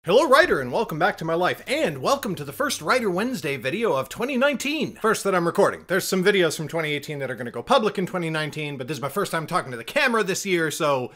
Hello Writer, and welcome back to my life, and welcome to the first Writer Wednesday video of 2019. First that I'm recording. There's some videos from 2018 that are going to go public in 2019, but this is my first time talking to the camera this year, so...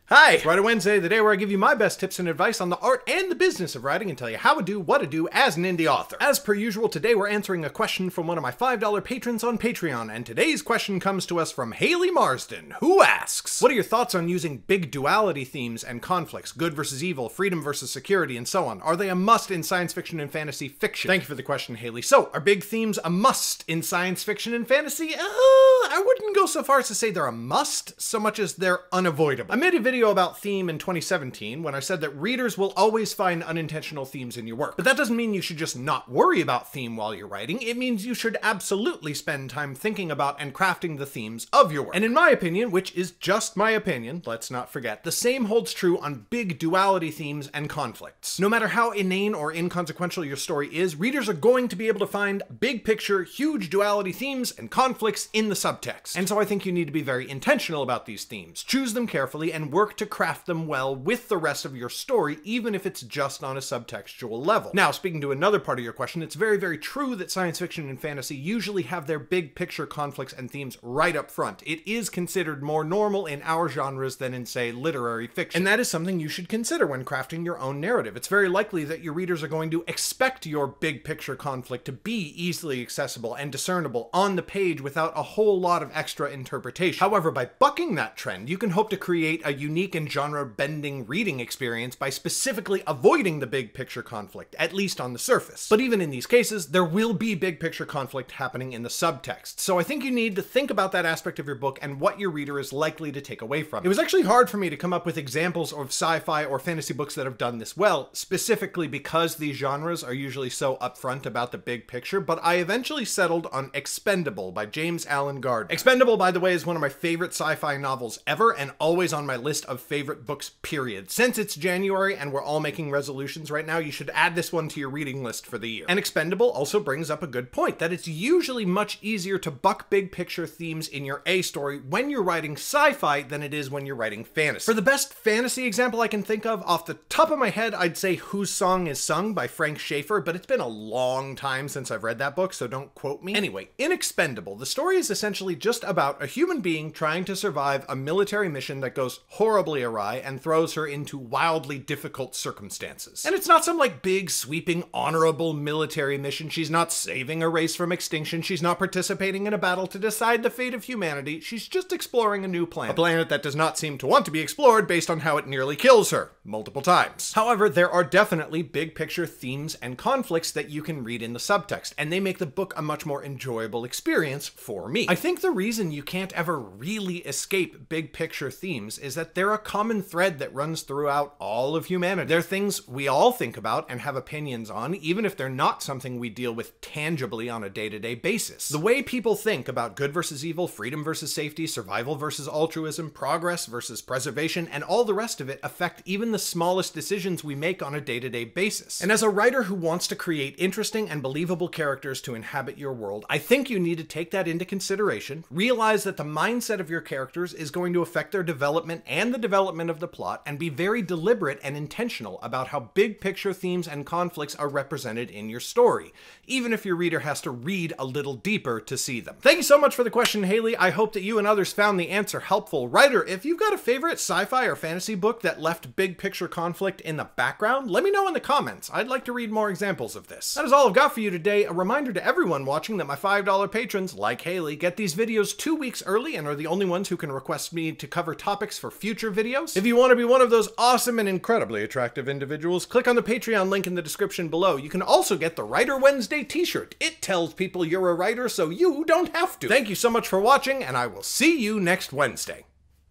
Hi! It's Writer Wednesday, the day where I give you my best tips and advice on the art and the business of writing and tell you how to do what to do as an indie author. As per usual, today we're answering a question from one of my $5 patrons on Patreon, and today's question comes to us from Hayley Marsden, who asks, what are your thoughts on using big duality themes and conflicts, good versus evil, freedom versus security, and so on? Are they a must in science fiction and fantasy fiction? Thank you for the question, Hayley. So, are big themes a must in science fiction and fantasy? I wouldn't go so far as to say they're a must, so much as they're unavoidable. I made a video about theme in 2017 when I said that readers will always find unintentional themes in your work. But that doesn't mean you should just not worry about theme while you're writing. It means you should absolutely spend time thinking about and crafting the themes of your work. And in my opinion, which is just my opinion, let's not forget, the same holds true on big duality themes and conflicts. No matter how inane or inconsequential your story is, readers are going to be able to find big picture, huge duality themes and conflicts in the subtext. And so I think you need to be very intentional about these themes. Choose them carefully and work to craft them well with the rest of your story, even if it's just on a subtextual level. Now, speaking to another part of your question, it's very, very true that science fiction and fantasy usually have their big picture conflicts and themes right up front. It is considered more normal in our genres than in, say, literary fiction. And that is something you should consider when crafting your own narrative. It's very likely that your readers are going to expect your big picture conflict to be easily accessible and discernible on the page without a whole lot of extra interpretation. However, by bucking that trend, you can hope to create a unique and genre-bending reading experience by specifically avoiding the big picture conflict, at least on the surface. But even in these cases, there will be big picture conflict happening in the subtext. So I think you need to think about that aspect of your book and what your reader is likely to take away from it. It was actually hard for me to come up with examples of sci-fi or fantasy books that have done this well, specifically because these genres are usually so upfront about the big picture, but I eventually settled on Expendable by James Alan Gardner. Expendable, by the way, is one of my favorite sci-fi novels ever and always on my list of favorite books, period. Since it's January and we're all making resolutions right now, you should add this one to your reading list for the year. And Expendable also brings up a good point, that it's usually much easier to buck big picture themes in your A story when you're writing sci-fi than it is when you're writing fantasy. For the best fantasy example I can think of, off the top of my head, I'd say Whose Song Is Sung by Frank Schaeffer, but it's been a long time since I've read that book, so don't quote me. Anyway, in Expendable, the story is essentially just about a human being trying to survive a military mission that goes horribly awry and throws her into wildly difficult circumstances. And it's not some like big, sweeping, honorable military mission. She's not saving a race from extinction. She's not participating in a battle to decide the fate of humanity. She's just exploring a new planet. A planet that does not seem to want to be explored based on how it nearly kills her multiple times. However, there are definitely big picture themes and conflicts that you can read in the subtext, and they make the book a much more enjoyable experience for me. I think the reason you can't ever really escape big picture themes is that they're a common thread that runs throughout all of humanity. They're things we all think about and have opinions on, even if they're not something we deal with tangibly on a day-to-day basis. The way people think about good versus evil, freedom versus safety, survival versus altruism, progress versus preservation, and all the rest of it affect even the smallest decisions we make on a day-to-day basis. And as a writer who wants to create interesting and believable characters to inhabit your world, I think you need to take that into consideration, realize that the mindset of your characters is going to affect their development and the development of the plot, and be very deliberate and intentional about how big picture themes and conflicts are represented in your story, even if your reader has to read a little deeper to see them. Thank you so much for the question, Hayley. I hope that you and others found the answer helpful. Writer, if you've got a favorite sci-fi or fantasy book that left big picture conflict in the background, let me know in the comments. I'd like to read more examples of this. That is all I've got for you today. A reminder to everyone watching that my $5 patrons, like Hayley, get these videos 2 weeks early and are the only ones who can request me to cover topics for future videos. If you want to be one of those awesome and incredibly attractive individuals, click on the Patreon link in the description below. You can also get the Writer Wednesday t-shirt. It tells people you're a writer so you don't have to. Thank you so much for watching, and I will see you next Wednesday.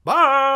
Bye!